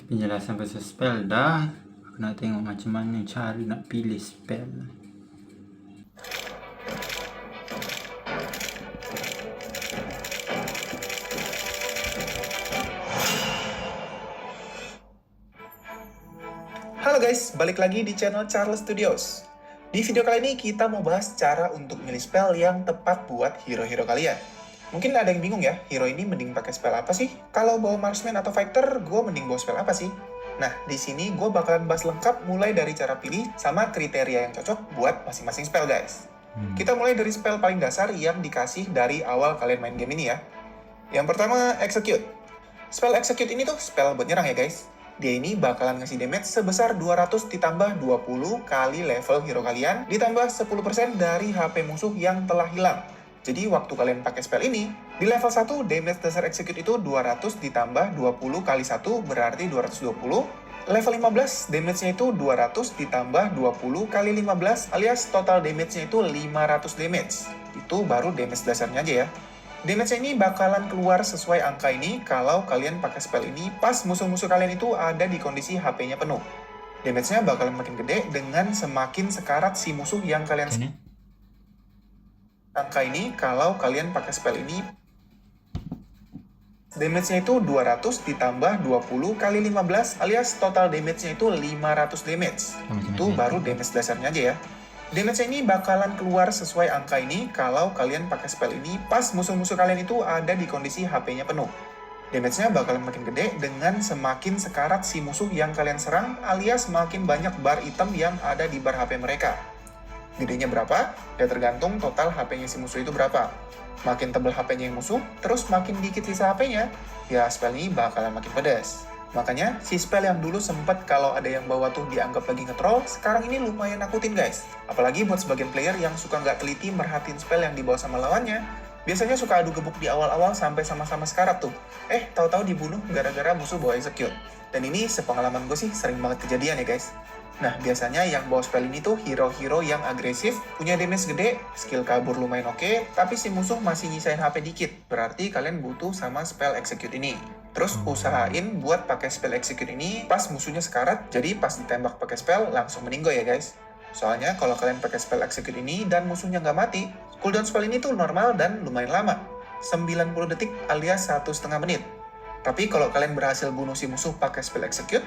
penjelasan khusus spell dah. Aku nak tengok macam mana cara nak pilih spell. Halo guys, balik lagi di channel Charles Studios. Di video kali ini kita mau bahas cara untuk milih spell yang tepat buat hero-hero kalian. Mungkin ada yang bingung ya, hero ini mending pakai spell apa sih? Kalau bawa marksman atau fighter, gue mending bawa spell apa sih? Nah, di sini gue bakalan bahas lengkap mulai dari cara pilih sama kriteria yang cocok buat masing-masing spell guys. Kita mulai dari spell paling dasar yang dikasih dari awal kalian main game ini ya. Yang pertama, Execute. Spell Execute ini tuh spell buat nyerang ya guys. Dia ini bakalan ngasih damage sebesar 200 ditambah 20 kali level hero kalian, ditambah 10% dari HP musuh yang telah hilang. Jadi waktu kalian pakai spell ini, di level 1 damage dasar Execute itu 200 ditambah 20 kali 1 berarti 220. Level 15 damage-nya itu 200 ditambah 20 kali 15 alias total damage-nya itu 500 damage. Itu baru damage dasarnya aja ya. Damage ini bakalan keluar sesuai angka ini kalau kalian pakai spell ini pas musuh-musuh kalian itu ada di kondisi HP-nya penuh. Damage-nya bakalan makin gede dengan semakin sekarat si musuh yang kalian... Angka ini kalau kalian pakai spell ini, damage-nya itu 200 ditambah 20 kali 15 alias total damage-nya itu 500 damage. Itu baru damage dasarnya aja ya. Damage ini bakalan keluar sesuai angka ini kalau kalian pakai spell ini pas musuh-musuh kalian itu ada di kondisi HP-nya penuh. Damage-nya bakalan makin gede dengan semakin sekarat si musuh yang kalian serang alias makin banyak bar item yang ada di bar HP mereka. Gedenya berapa? Ya tergantung total HP-nya si musuh itu berapa. Makin tebal HP-nya yang musuh, terus makin dikit sisa HP-nya, ya spell ini bakalan makin pedas. Makanya, si spell yang dulu sempet kalau ada yang bawa tuh dianggap lagi nge-troll, sekarang ini lumayan nakutin guys. Apalagi buat sebagian player yang suka nggak teliti merhatiin spell yang dibawa sama lawannya. Biasanya suka adu gebuk di awal-awal sampai sama-sama sekarat tuh. Tahu-tahu dibunuh gara-gara musuh bawa Execute. Dan ini sepengalaman gue sih sering banget kejadian ya guys. Nah, biasanya yang bawa spell ini tuh hero-hero yang agresif, punya damage gede, skill kabur lumayan oke, tapi si musuh masih nyisain HP dikit. Berarti kalian butuh sama spell Execute ini. Terus usahain buat pakai spell Execute ini pas musuhnya sekarat, jadi pas ditembak pakai spell langsung meninggal ya guys. Soalnya kalau kalian pakai spell Execute ini dan musuhnya nggak mati, cooldown spell ini tuh normal dan lumayan lama. 90 detik alias 1,5 menit. Tapi kalau kalian berhasil bunuh si musuh pakai spell Execute,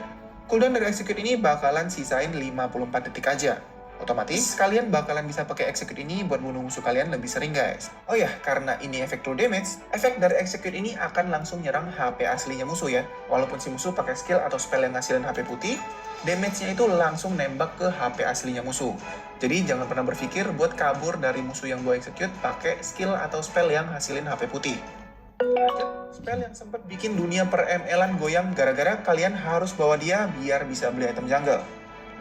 cooldown dari Execute ini bakalan sisain 54 detik aja. Otomatis, kalian bakalan bisa pakai Execute ini buat bunuh musuh kalian lebih sering guys. Oh ya, karena ini efek true damage, efek dari Execute ini akan langsung nyerang HP aslinya musuh ya. Walaupun si musuh pakai skill atau spell yang ngasilin HP putih, damage-nya itu langsung nembak ke HP aslinya musuh. Jadi jangan pernah berpikir buat kabur dari musuh yang bawa Execute pakai skill atau spell yang hasilin HP putih. Spell yang sempat bikin dunia per ML-an goyang gara-gara kalian harus bawa dia biar bisa beli item jungle.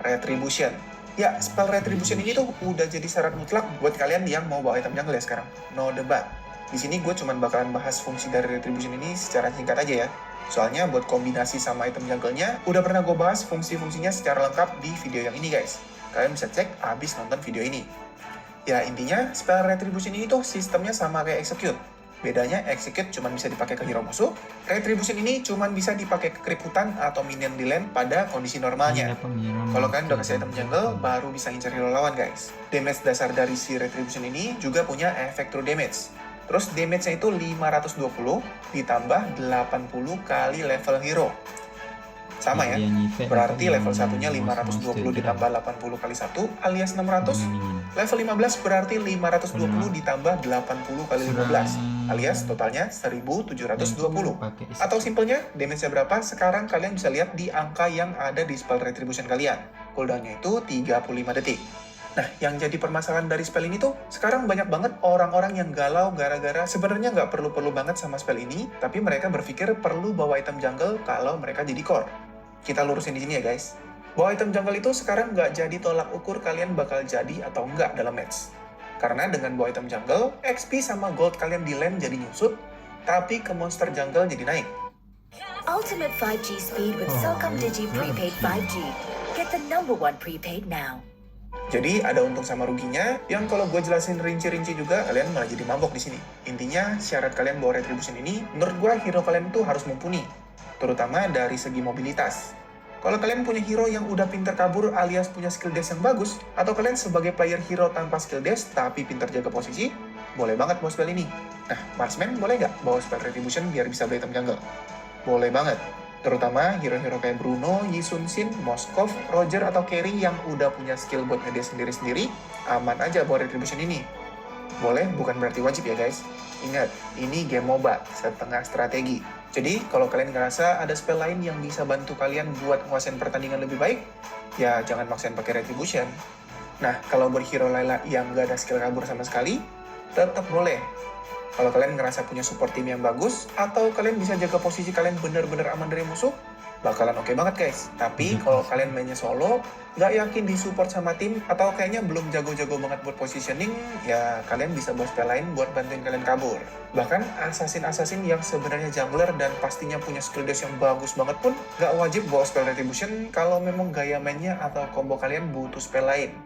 Retribution. Ya, spell Retribution ini tuh udah jadi syarat mutlak buat kalian yang mau bawa item jungle ya sekarang. No debat. Di sini gue cuman bakalan bahas fungsi dari Retribution ini secara singkat aja ya. Soalnya buat kombinasi sama item jungle-nya, udah pernah gue bahas fungsi-fungsinya secara lengkap di video yang ini guys. Kalian bisa cek abis nonton video ini. Ya, intinya spell Retribution ini tuh sistemnya sama kayak Execute. Bedanya Execute cuma bisa dipakai ke hero musuh, Retribution ini cuma bisa dipakai ke creep hutan atau minion di lane pada kondisi normalnya. Kalau kalian udah kasih item jungle, baru bisa ngincer hero lawan guys. Damage dasar dari si Retribution ini juga punya efek true damage. Terus damage-nya itu 520 ditambah 80 kali level hero. Sama ya, berarti level satunya 520 ditambah 80 kali 1 alias 600. Level 15 berarti 520 ditambah 80 kali 15 alias totalnya 1720. Atau simpelnya, damage-nya berapa? Sekarang kalian bisa lihat di angka yang ada di spell Retribution kalian. Cooldown-nya itu 35 detik. Nah, yang jadi permasalahan dari spell ini tuh, sekarang banyak banget orang-orang yang galau gara-gara sebenarnya nggak perlu-perlu banget sama spell ini, tapi mereka berpikir perlu bawa item jungle kalau mereka jadi core. Kita lurusin di sini ya guys. Bawa item jungle itu sekarang nggak jadi tolak ukur kalian bakal jadi atau nggak dalam match. Karena dengan bawa item jungle, XP sama gold kalian di lane jadi nyusut, tapi ke monster jungle jadi naik. Ultimate 5G speed with Cellcom Digi Prepaid 5G. Get the #1 prepaid now. Jadi ada untung sama ruginya, yang kalau gue jelasin rinci-rinci juga, kalian malah jadi mabok di sini. Intinya, syarat kalian bawa Retribution ini, menurut gue hero kalian tuh harus mumpuni. terutama dari segi mobilitas. Kalau kalian punya hero yang udah pinter kabur alias punya skill dash yang bagus, atau kalian sebagai player hero tanpa skill dash tapi pinter jaga posisi, boleh banget bawa spell ini. Nah, marksman boleh nggak bawa spell retribution biar bisa beli item jungle? Boleh banget. Terutama hero-hero kayak Bruno, Yi Sun Shin, Moskov, Roger, atau Carry yang udah punya skill buat nge-dash sendiri-sendiri, aman aja bawa retribution ini. Boleh, bukan berarti wajib ya guys. Ingat, ini game MOBA, setengah strategi. Jadi, kalau kalian ngerasa ada spell lain yang bisa bantu kalian buat nguasain pertandingan lebih baik, ya jangan maksain pakai retribution. Nah, kalau buat hero Layla yang nggak ada skill kabur sama sekali, tetap boleh. Kalau kalian ngerasa punya support tim yang bagus, atau kalian bisa jaga posisi kalian bener-bener aman dari musuh, bakalan oke banget guys. Tapi kalau kalian mainnya solo, nggak yakin disupport sama tim, atau kayaknya belum jago-jago banget buat positioning, ya kalian bisa bawa spell lain buat bantuin kalian kabur. Bahkan assassin-assassin yang sebenarnya jungler dan pastinya punya skill dash yang bagus banget pun, nggak wajib bawa spell retribution kalau memang gaya mainnya atau combo kalian butuh spell lain.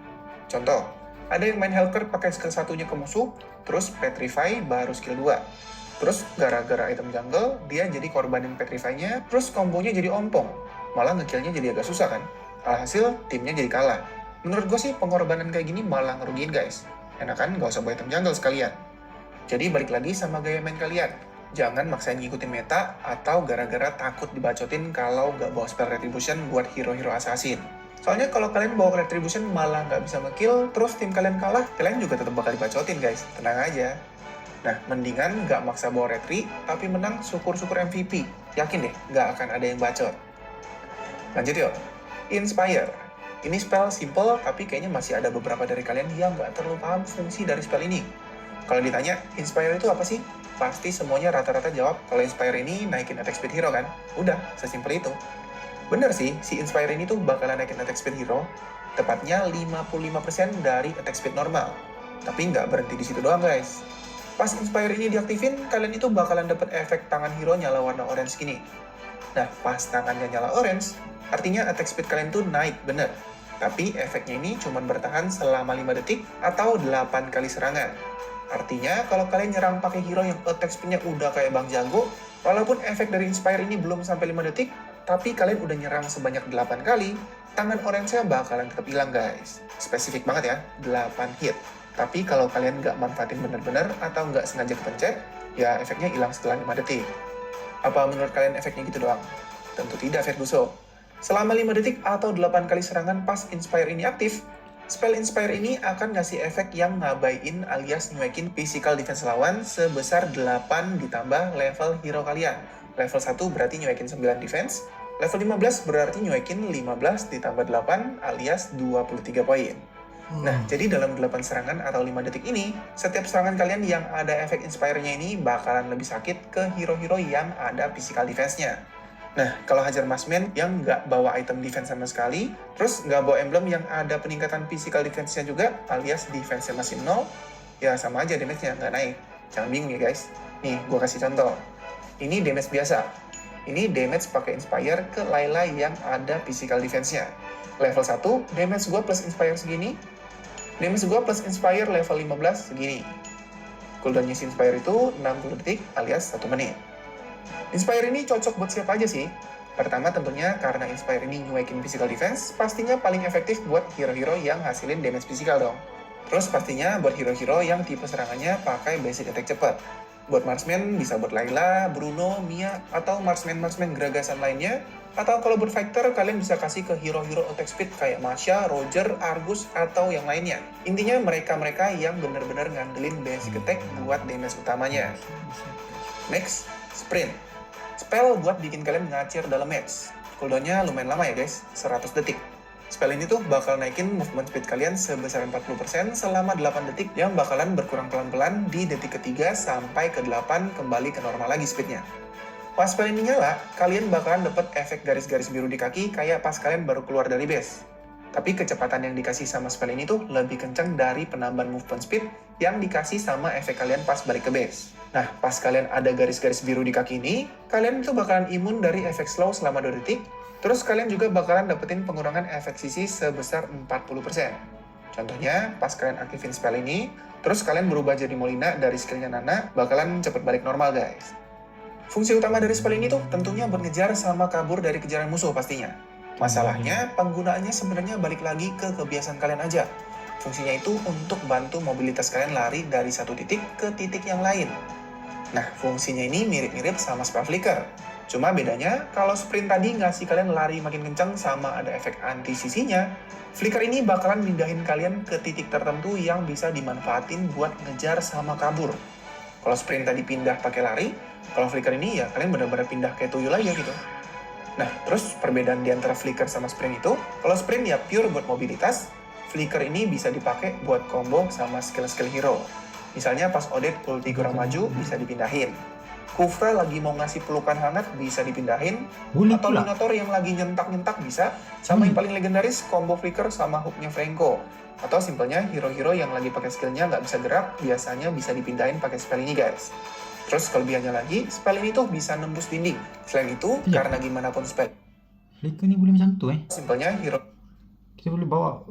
Contoh, ada yang main Helker pakai skill satunya ke musuh, terus Petrify baru skill 2. Terus gara-gara item jungle, dia jadi korbanin Petrify-nya, terus kombonya jadi ompong. Malah nge-kill-nya jadi agak susah kan? Alhasil, timnya jadi kalah. Menurut gue sih, pengorbanan kayak gini malah ngerugiin guys. Enakan nggak usah bawa item jungle sekalian. Jadi balik lagi sama gaya main kalian. Jangan maksain ngikutin meta, atau gara-gara takut dibacotin kalau nggak bawa spell retribution buat hero-hero assassin. Soalnya kalau kalian bawa retribution malah nggak bisa nge-kill, terus tim kalian kalah, kalian juga tetap bakal dibacotin guys. Tenang aja. Nah, mendingan nggak maksa bawa retri, tapi menang syukur-syukur MVP. Yakin deh, nggak akan ada yang bacot. Lanjut yuk. Inspire. Ini spell simple, tapi kayaknya masih ada beberapa dari kalian yang nggak terlalu paham fungsi dari spell ini. Kalau ditanya, Inspire itu apa sih? Pasti semuanya rata-rata jawab, kalau Inspire ini naikin attack speed hero kan? Udah, sesimpel itu. Bener sih, si Inspire ini tuh bakalan naikin attack speed hero, tepatnya 55% dari attack speed normal. Tapi nggak berhenti di situ doang guys. Pas Inspire ini diaktifin, kalian itu bakalan dapat efek tangan hero nyala warna orange gini. Nah, pas tangannya nyala orange, artinya attack speed kalian tuh naik, bener. Tapi efeknya ini cuma bertahan selama 5 detik atau 8 kali serangan. Artinya, kalau kalian nyerang pakai hero yang attack speed-nya udah kayak Bang Jago, walaupun efek dari Inspire ini belum sampai 5 detik, tapi kalian udah nyerang sebanyak 8 kali, tangan orange-nya bakalan tetap hilang guys. Spesifik banget ya, 8 hit. Tapi kalau kalian nggak manfaatin bener-bener atau nggak sengaja kepencet, ya efeknya hilang setelah 5 detik. Apa menurut kalian efeknya gitu doang? Tentu tidak, Ferguso. Selama 5 detik atau 8 kali serangan pas Inspire ini aktif, spell Inspire ini akan ngasih efek yang ngabaiin alias nyuekin physical defense lawan sebesar 8 ditambah level hero kalian. Level 1 berarti nyuekin 9 defense, level 15 berarti nyuekin 15 ditambah 8 alias 23 poin. Nah, jadi dalam 8 serangan atau 5 detik ini, setiap serangan kalian yang ada efek Inspire-nya ini bakalan lebih sakit ke hero-hero yang ada physical defense-nya. Nah, kalau hajar marksman yang nggak bawa item defense sama sekali, terus nggak bawa emblem yang ada peningkatan physical defense-nya juga, alias defense-nya masih 0, ya sama aja damage-nya, nggak naik. Jangan bingung ya guys. Nih, gue kasih contoh. Ini damage biasa. Ini damage pakai Inspire ke Layla yang ada physical defense-nya. Level 1, damage gue plus Inspire segini. Damage gue plus Inspire level 15 segini. Cooldown-nya si Inspire itu 60 detik alias 1 menit. Inspire ini cocok buat siapa aja sih? Pertama tentunya karena Inspire ini nyuekin physical defense, pastinya paling efektif buat hero-hero yang hasilin damage physical dong. Terus pastinya buat hero-hero yang tipe serangannya pakai basic attack cepet. Buat marksman bisa buat Layla, Bruno, Mia, atau marksman-marksman geragasan lainnya. Atau kalau buat fighter, kalian bisa kasih ke hero-hero attack speed kayak Masha, Roger, Argus, atau yang lainnya. Intinya mereka-mereka yang benar-benar ngandelin basic attack buat damage utamanya. Next, Sprint. Spell buat bikin kalian ngacir dalam match. Cooldown-nya lumayan lama ya guys, 100 detik. Spell ini tuh bakal naikin movement speed kalian sebesar 40% selama 8 detik yang bakalan berkurang pelan-pelan di detik ketiga sampai ke 8 kembali ke normal lagi speednya. Pas spell ini nyala, kalian bakalan dapat efek garis-garis biru di kaki kayak pas kalian baru keluar dari base. Tapi kecepatan yang dikasih sama spell ini tuh lebih kenceng dari penambahan movement speed yang dikasih sama efek kalian pas balik ke base. Nah, pas kalian ada garis-garis biru di kaki ini, kalian tuh bakalan imun dari efek slow selama 2 detik. Terus kalian juga bakalan dapetin pengurangan efek sisi sebesar 40%. Contohnya, pas kalian aktifin spell ini, terus kalian berubah jadi Molina dari skillnya Nana, bakalan cepet balik normal guys. Fungsi utama dari spell ini tuh tentunya buat ngejar sama kabur dari kejaran musuh pastinya. Masalahnya, penggunaannya sebenarnya balik lagi ke kebiasaan kalian aja. Fungsinya itu untuk bantu mobilitas kalian lari dari satu titik ke titik yang lain. Nah, fungsinya ini mirip-mirip sama spell flicker. Cuma bedanya, kalau sprint tadi ngasih kalian lari makin kencang sama ada efek anti-sisinya, flicker ini bakalan mindahin kalian ke titik tertentu yang bisa dimanfaatin buat ngejar sama kabur. Kalau sprint tadi pindah pakai lari, kalau flicker ini ya kalian benar-benar pindah kayak tuyul aja gitu. Nah, terus perbedaan di antara flicker sama sprint itu, kalau sprint ya pure buat mobilitas, flicker ini bisa dipakai buat combo sama skill-skill hero. Misalnya pas Odette ulti kurang maju, bisa dipindahin. Kufra lagi mau ngasih pelukan hangat, bisa dipindahin. Atau Minotaur yang lagi nyentak-nyentak bisa. Sama yang paling legendaris, combo flicker sama hooknya Franco. Atau simpelnya, hero-hero yang lagi pakai skillnya nggak bisa gerak, biasanya bisa dipindahin pakai spell ini guys. Terus kelebihannya lagi, spell ini tuh bisa nembus dinding. Selain itu, karena gimana pun spell Flicker ini boleh macam tu simpelnya hero kita boleh bawa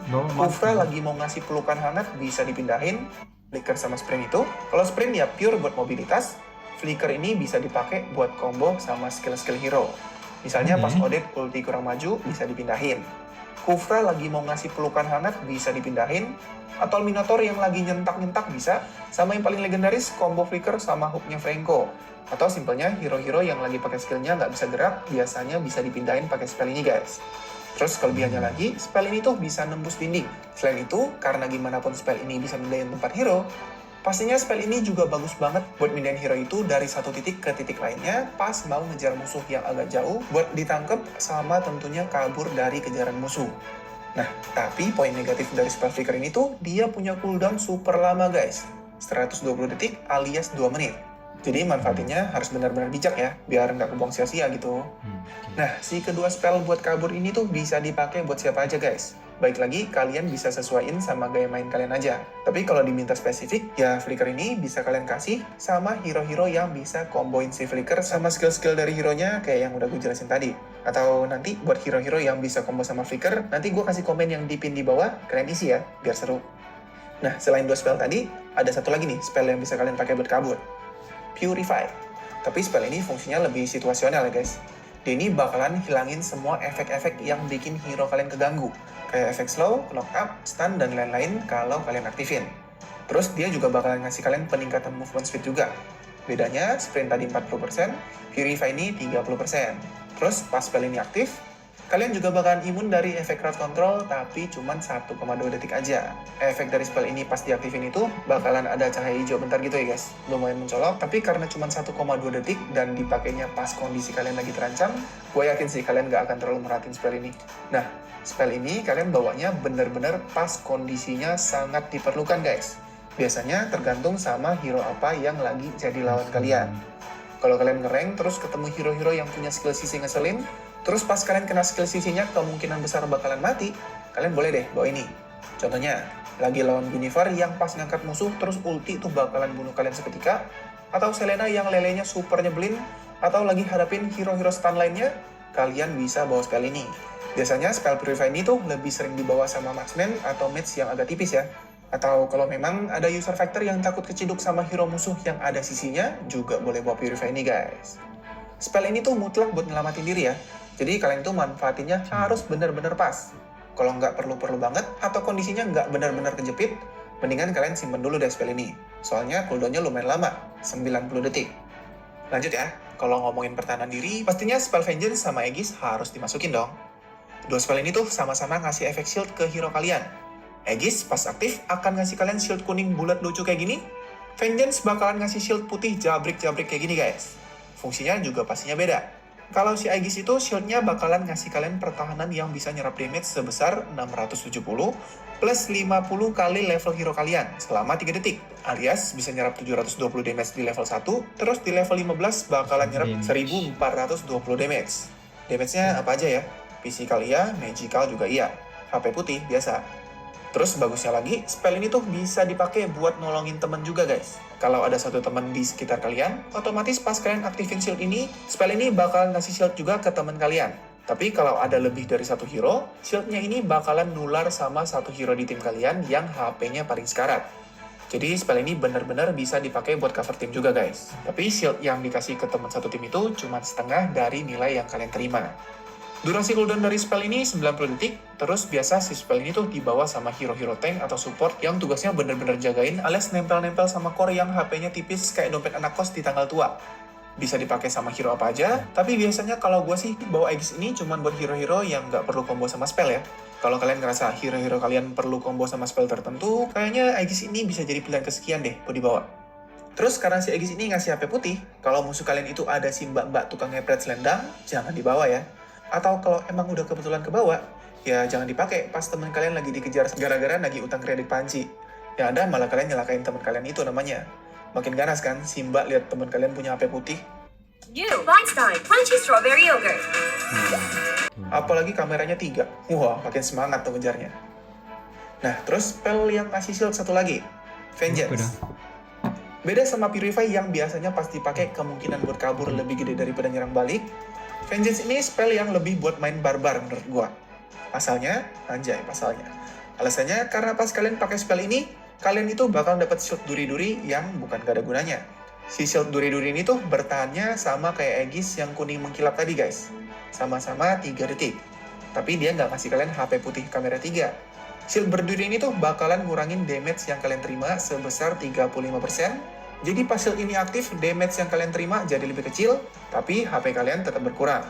Kufra lagi mau ngasih pelukan hangat, bisa dipindahin. Flicker sama sprint itu, kalau sprint ya pure buat mobilitas, flicker ini bisa dipakai buat combo sama skill-skill hero. Misalnya pas Odette ulti kurang maju, bisa dipindahin. Kufra lagi mau ngasih pelukan hangat, bisa dipindahin. Atau Minotaur yang lagi nyentak-nyentak bisa. Sama yang paling legendaris, combo flicker sama hooknya Franco. Atau simpelnya hero-hero yang lagi pakai skillnya nggak bisa gerak, biasanya bisa dipindahin pakai spell ini guys. Terus kelebihannya lagi, spell ini tuh bisa nembus dinding. Selain itu, karena gimana pun spell ini bisa mindahin tempat hero, pastinya spell ini juga bagus banget buat mindahin hero itu dari satu titik ke titik lainnya pas mau ngejar musuh yang agak jauh buat ditangkep sama tentunya kabur dari kejaran musuh. Nah, tapi poin negatif dari spell flicker ini tuh dia punya cooldown super lama guys. 120 detik alias 2 menit. Jadi manfaatinnya harus benar-benar bijak ya, biar nggak kebuang sia-sia gitu. Nah, si kedua spell buat kabur ini tuh bisa dipakai buat siapa aja guys. Baik lagi, kalian bisa sesuaiin sama gaya main kalian aja. Tapi kalau diminta spesifik, ya flicker ini bisa kalian kasih sama hero-hero yang bisa komboin si flicker sama skill-skill dari hero-nya kayak yang udah gue jelasin tadi. Atau nanti buat hero-hero yang bisa combo sama flicker, nanti gue kasih komen yang di pin di bawah, kalian isi ya, biar seru. Nah, selain dua spell tadi, ada satu lagi nih spell yang bisa kalian pakai buat kabur. Purify. Tapi spell ini fungsinya lebih situasional ya guys. Dia ini bakalan hilangin semua efek-efek yang bikin hero kalian keganggu. Kayak efek slow, knock up, stun, dan lain-lain kalau kalian aktifin. Terus dia juga bakalan ngasih kalian peningkatan movement speed juga. Bedanya, sprint tadi 40%, Purify ini 30%. Terus pas spell ini aktif, kalian juga bakalan imun dari efek crowd control, tapi cuma 1,2 detik aja. Efek dari spell ini pas diaktifin itu, bakalan ada cahaya hijau bentar gitu ya guys. Lumayan mencolok, tapi karena cuma 1,2 detik dan dipakainya pas kondisi kalian lagi terancam, gue yakin sih kalian gak akan terlalu merhatiin spell ini. Nah, spell ini kalian bawanya bener-bener pas kondisinya sangat diperlukan guys. Biasanya tergantung sama hero apa yang lagi jadi lawan kalian. Kalau kalian nge-rank terus ketemu hero-hero yang punya skill sisi ngeselin, terus pas kalian kena skill sisinya kemungkinan besar bakalan mati, kalian boleh deh bawa ini. Contohnya, lagi lawan Guinevere yang pas ngangkat musuh terus ulti tuh bakalan bunuh kalian seketika, atau Selena yang lelenya super nyebelin, atau lagi hadapin hero-hero stun lainnya, kalian bisa bawa spell ini. Biasanya spell Purify ini tuh lebih sering dibawa sama marksman atau mage yang agak tipis ya. Atau kalau memang ada user factor yang takut keciduk sama hero musuh yang ada sisinya, juga boleh bawa Purify ini guys. Spell ini tuh mutlak buat nyelamatin diri ya. Jadi kalian tuh manfaatinnya harus benar-benar pas. Kalau nggak perlu-perlu banget atau kondisinya nggak benar-benar kejepit, mendingan kalian simpen dulu deh spell ini. Soalnya cooldownnya lumayan lama, 90 detik. Lanjut ya, kalau ngomongin pertahanan diri, pastinya spell Vengeance sama Aegis harus dimasukin dong. Dua spell ini tuh sama-sama ngasih efek shield ke hero kalian. Aegis pas aktif akan ngasih kalian shield kuning bulat lucu kayak gini. Vengeance bakalan ngasih shield putih jabrik-jabrik kayak gini guys. Fungsinya juga pastinya beda. Kalau si Aegis itu shieldnya bakalan ngasih kalian pertahanan yang bisa nyerap damage sebesar 670 plus 50 kali level hero kalian selama 3 detik. Alias bisa nyerap 720 damage di level 1, terus di level 15 bakalan nyerap 1420 damage. Damage-nya apa aja ya? Physical iya, magical juga iya. HP putih biasa. Terus bagusnya lagi, spell ini tuh bisa dipakai buat nolongin temen juga guys. Kalau ada satu temen di sekitar kalian, otomatis pas kalian aktifin shield ini, spell ini bakal ngasih shield juga ke temen kalian. Tapi kalau ada lebih dari satu hero, shieldnya ini bakalan nular sama satu hero di tim kalian yang HP-nya paling sekarat. Jadi spell ini benar-benar bisa dipakai buat cover tim juga guys. Tapi shield yang dikasih ke teman satu tim itu cuma setengah dari nilai yang kalian terima. Durasi cooldown dari spell ini 90 detik, terus biasa si spell ini tuh dibawa sama hero-hero tank atau support yang tugasnya bener-bener jagain alias nempel-nempel sama core yang HP-nya tipis kayak dompet anak kos di tanggal tua. Bisa dipakai sama hero apa aja, tapi biasanya kalau gue sih bawa Aegis ini cuma buat hero-hero yang nggak perlu combo sama spell ya. Kalau kalian ngerasa hero-hero kalian perlu combo sama spell tertentu, kayaknya Aegis ini bisa jadi pilihan kesekian deh buat dibawa. Terus karena si Aegis ini ngasih HP putih, kalau musuh kalian itu ada si mbak-mbak tukang ngepret selendang, jangan dibawa ya. Atau kalau emang udah kebetulan kebawa, ya jangan dipakai pas teman kalian lagi dikejar gara-gara nagih utang kredit panci. Ya ada malah kalian nyelakain teman kalian itu namanya. Makin ganas kan si mbak lihat teman kalian punya HP putih. New Feinstein Crunchy Strawberry Yogurt. Apalagi kameranya 3. Wah, makin semangat tuh ngejarnya. Nah, terus spell yang kasih shield satu lagi, Vengeance. Beda sama Purify yang biasanya pas dipakai kemungkinan buat kabur lebih gede daripada nyerang balik. Vengeance ini spell yang lebih buat main barbar menurut gua. Pasalnya, anjay pasalnya. Alasannya karena pas kalian pakai spell ini, kalian itu bakal dapat shield duri-duri yang bukan gak ada gunanya. Si shield duri-duri ini tuh bertahannya sama kayak Aegis yang kuning mengkilap tadi guys. Sama-sama 3 detik. Tapi dia nggak ngasih kalian HP putih kamera 3. Shield berduri ini tuh bakalan ngurangin damage yang kalian terima sebesar 35%. Jadi pas shield ini aktif, damage yang kalian terima jadi lebih kecil, tapi HP kalian tetap berkurang.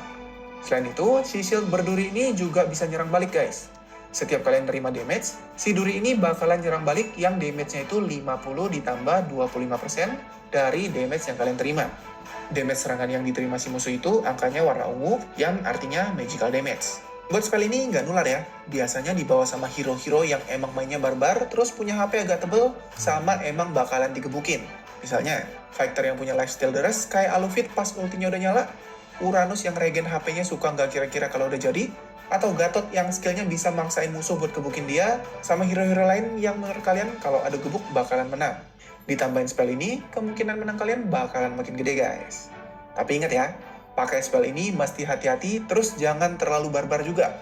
Selain itu, si shield berduri ini juga bisa nyerang balik guys. Setiap kalian terima damage, si duri ini bakalan nyerang balik yang damage-nya itu 50 ditambah 25% dari damage yang kalian terima. Damage serangan yang diterima si musuh itu angkanya warna ungu, yang artinya magical damage. Buat spell ini nggak nular ya, biasanya dibawa sama hero-hero yang emang mainnya barbar, terus punya HP agak tebel, sama emang bakalan digebukin. Misalnya, fighter yang punya lifesteal deres kayak Alufit pas ultinya udah nyala, Uranus yang regen HP-nya suka nggak kira-kira kalau udah jadi, atau Gatot yang skillnya bisa maksain musuh buat gebukin dia, sama hero-hero lain yang menurut kalian kalau ada gebuk bakalan menang. Ditambahin spell ini, kemungkinan menang kalian bakalan makin gede guys. Tapi ingat ya, pakai spell ini mesti hati-hati, terus jangan terlalu barbar juga.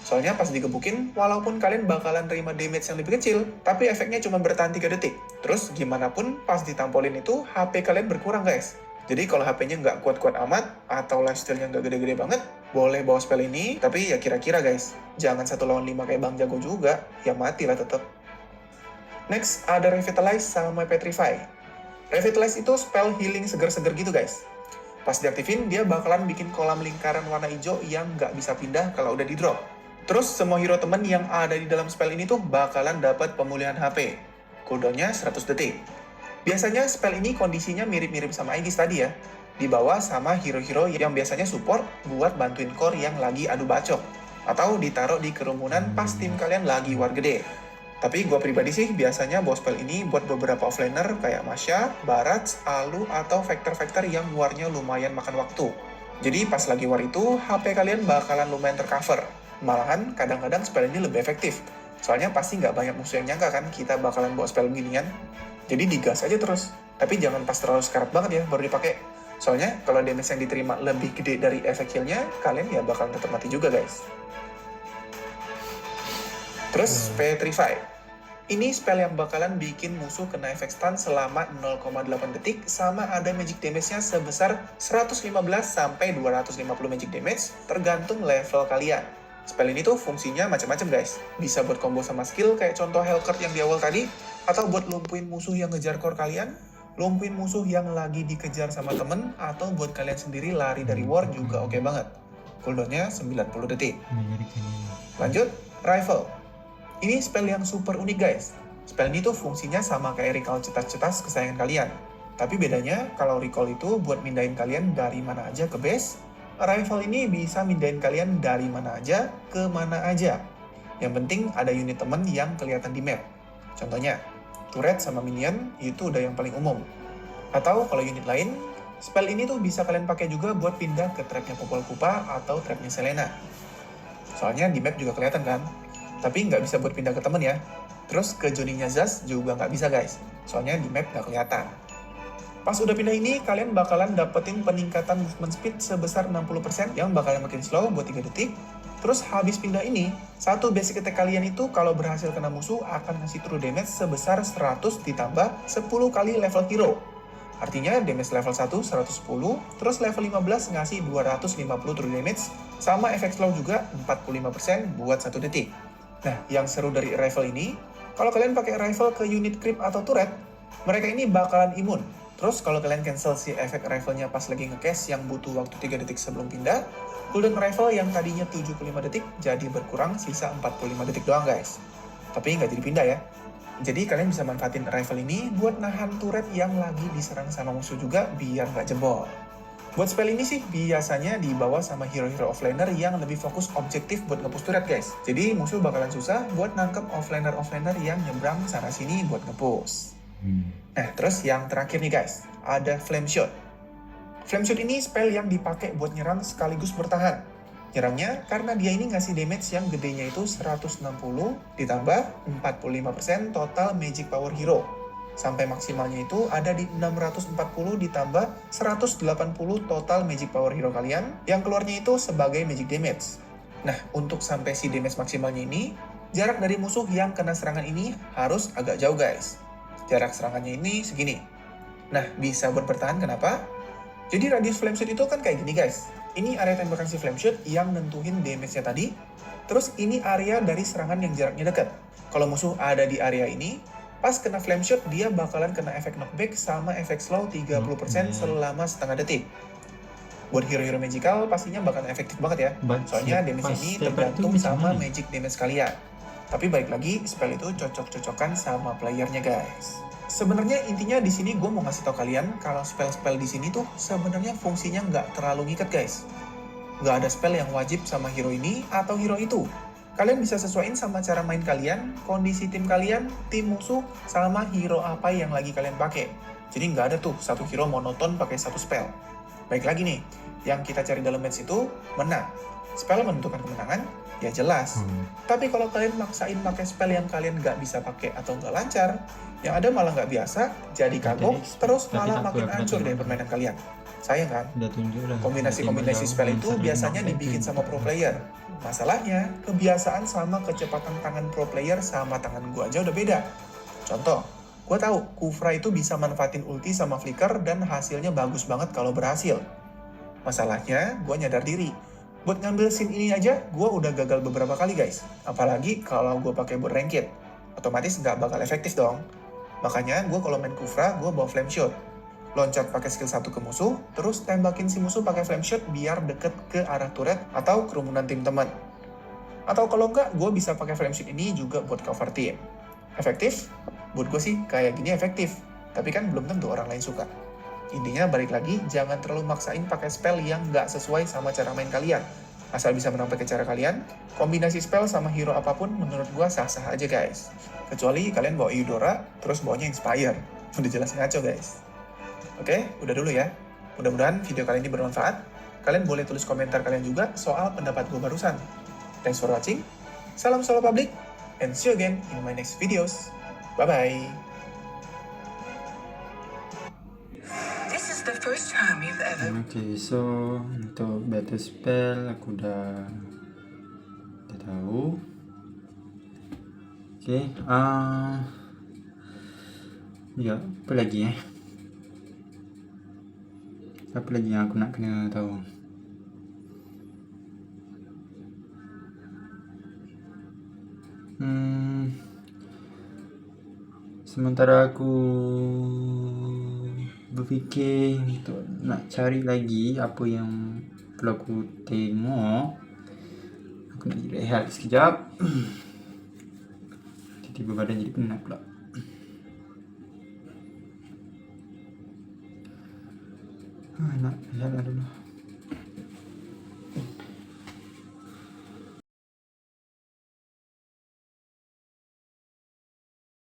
Soalnya pas digebukin, walaupun kalian bakalan terima damage yang lebih kecil, tapi efeknya cuma bertahan 3 detik. Terus gimana pun pas ditampolin itu, HP kalian berkurang guys. Jadi kalau HP-nya nggak kuat-kuat amat, atau lifesteal-nya nggak gede-gede banget, boleh bawa spell ini, tapi ya kira-kira guys. Jangan 1 lawan 5 kayak Bang Jago juga, ya mati lah tetep. Next, ada Revitalize sama Petrify. Revitalize itu spell healing seger-seger gitu guys. Pas diaktifin, dia bakalan bikin kolam lingkaran warna hijau yang nggak bisa pindah kalau udah di-drop. Terus semua hero temen yang ada di dalam spell ini tuh bakalan dapat pemulihan HP. Cooldownnya 100 detik. Biasanya spell ini kondisinya mirip-mirip sama Aegis tadi ya. Dibawa sama hero-hero yang biasanya support buat bantuin core yang lagi adu bacok. Atau ditaruh di kerumunan pas tim kalian lagi war gede. Tapi gue pribadi sih biasanya bawa spell ini buat beberapa offlaner kayak Masha, Barats, Alu, atau factor-factor yang warnya lumayan makan waktu. Jadi pas lagi war itu, HP kalian bakalan lumayan tercover. Malahan kadang-kadang spell ini lebih efektif. Soalnya pasti nggak banyak musuh yang nyangka kan kita bakalan bawa spell beginian. Jadi digas aja terus. Tapi jangan pas terlalu sekarat banget ya baru dipakai. Soalnya kalau damage yang diterima lebih gede dari efek heal-nya, kalian ya bakalan tetap mati juga guys. Terus Petrify. Ini spell yang bakalan bikin musuh kena efek stun selama 0,8 detik sama ada magic damage-nya sebesar 115 sampai 250 magic damage tergantung level kalian. Spell ini tuh fungsinya macam-macam guys. Bisa buat combo sama skill kayak contoh Hellcurt yang di awal tadi, atau buat lumpuhin musuh yang ngejar core kalian, lumpuhin musuh yang lagi dikejar sama temen, atau buat kalian sendiri lari dari war juga oke banget. Cooldownnya 90 detik. Lanjut, Rifle. Ini spell yang super unik guys. Spell ini tuh fungsinya sama kayak recall cetas-cetas kesayangan kalian. Tapi bedanya, kalau recall itu buat mindahin kalian dari mana aja ke base, Rifle ini bisa mindahin kalian dari mana aja ke mana aja. Yang penting ada unit temen yang kelihatan di map. Contohnya, turret sama minion itu udah yang paling umum. Atau kalau unit lain, spell ini tuh bisa kalian pakai juga buat pindah ke trapnya Popol Kupa atau trapnya Selena. Soalnya di map juga kelihatan kan? Tapi nggak bisa buat pindah ke temen ya. Terus ke Johnny-nya Zaz juga nggak bisa guys. Soalnya di map nggak kelihatan. Pas udah pindah ini, kalian bakalan dapetin peningkatan movement speed sebesar 60% yang bakalan makin slow buat 3 detik. Terus habis pindah ini, satu basic attack kalian itu kalau berhasil kena musuh akan ngasih true damage sebesar 100 ditambah 10 kali level hero. Artinya damage level 1 110, terus level 15 ngasih 250 true damage, sama efek slow juga 45% buat 1 detik. Nah, yang seru dari rifle ini, kalau kalian pakai rifle ke unit creep atau turret, mereka ini bakalan imun. Terus kalau kalian cancel si efek rifle-nya pas lagi nge-cast yang butuh waktu 3 detik sebelum pindah, cooldown rifle yang tadinya 75 detik jadi berkurang sisa 45 detik doang guys. Tapi nggak jadi pindah ya. Jadi kalian bisa manfaatin rifle ini buat nahan turret yang lagi diserang sama musuh juga biar nggak jebol. Buat spell ini sih biasanya dibawa sama hero-hero offlaner yang lebih fokus objektif buat nge-push turret guys. Jadi musuh bakalan susah buat nangkep offlaner-offlaner yang nyebrang sana-sini buat nge-push. Nah, terus yang terakhir nih guys, ada Flame Shot. Flame Shot ini spell yang dipakai buat nyerang sekaligus bertahan. Nyerangnya karena dia ini ngasih damage yang gedenya itu 160 ditambah 45% total magic power hero. Sampai maksimalnya itu ada di 640 ditambah 180 total magic power hero kalian yang keluarnya itu sebagai magic damage. Nah, untuk sampai si damage maksimalnya ini, jarak dari musuh yang kena serangan ini harus agak jauh guys. Jarak serangannya ini segini. Nah, bisa buat bertahan kenapa? Jadi radius flame shoot itu kan kayak gini guys. Ini area tembakan si flame shoot yang nentuin damage-nya tadi. Terus ini area dari serangan yang jaraknya dekat. Kalau musuh ada di area ini, pas kena flame shoot dia bakalan kena efek knockback sama efek slow 30% selama setengah detik. Buat hero-hero magical pastinya bakalan efektif banget ya. Soalnya damage ini tergantung sama magic damage kalian. Tapi balik lagi, spell itu cocok-cocokan sama playernya guys. Sebenarnya intinya di sini gue mau ngasih tau kalian kalau spell-spell di sini tuh sebenarnya fungsinya nggak terlalu ngikat guys. Nggak ada spell yang wajib sama hero ini atau hero itu. Kalian bisa sesuaiin sama cara main kalian, kondisi tim kalian, tim musuh, sama hero apa yang lagi kalian pakai. Jadi nggak ada tuh satu hero monoton pakai satu spell. Baik lagi nih, yang kita cari dalam match itu menang. Spell menentukan kemenangan, ya jelas. Tapi kalau kalian maksain pakai spell yang kalian nggak bisa pakai atau nggak lancar, yang ada malah nggak biasa, jadi kagok, terus malah makin hancur deh permainan kalian. Sayang kan? Kombinasi-kombinasi spell itu biasanya dibikin sama pro player. Masalahnya, kebiasaan sama kecepatan tangan pro player sama tangan gua aja udah beda. Contoh, gua tahu Kufra itu bisa manfaatin ulti sama flicker dan hasilnya bagus banget kalau berhasil. Masalahnya, gua nyadar diri. Buat ngambil scene ini aja, gue udah gagal beberapa kali guys. Apalagi kalau gue pakai buat ranked. Otomatis nggak bakal efektif dong. Makanya gue kalau main Kufra, gue bawa Flame Shot. Loncat pakai skill 1 ke musuh, terus tembakin si musuh pakai Flame Shot biar deket ke arah turret atau kerumunan tim teman. Atau kalau nggak, gue bisa pakai Flame Shot ini juga buat cover tim. Efektif? Buat gue sih kayak gini efektif. Tapi kan belum tentu orang lain suka. Intinya balik lagi, jangan terlalu maksain pakai spell yang nggak sesuai sama cara main kalian. Asal bisa menang pakai cara kalian, kombinasi spell sama hero apapun menurut gua sah-sah aja guys. Kecuali kalian bawa Eudora, terus bawanya Inspire. Udah jelas ngaco guys. Oke, udah dulu ya. Mudah-mudahan video kali ini bermanfaat. Kalian boleh tulis komentar kalian juga soal pendapat gua barusan. Thanks for watching. Salam solo public, and see you again in my next videos. Bye-bye. The first time you've ever Oke, so untuk battle spell aku udah tahu. Oke, ya apa lagi ya? Apa lagi yang aku nak kena tahu? Sementara aku berfikir untuk nak cari lagi apa yang perlu aku tengok, aku nak rehat sekejap. Tiba-tiba badan jadi penat pula. Nak rehat dulu.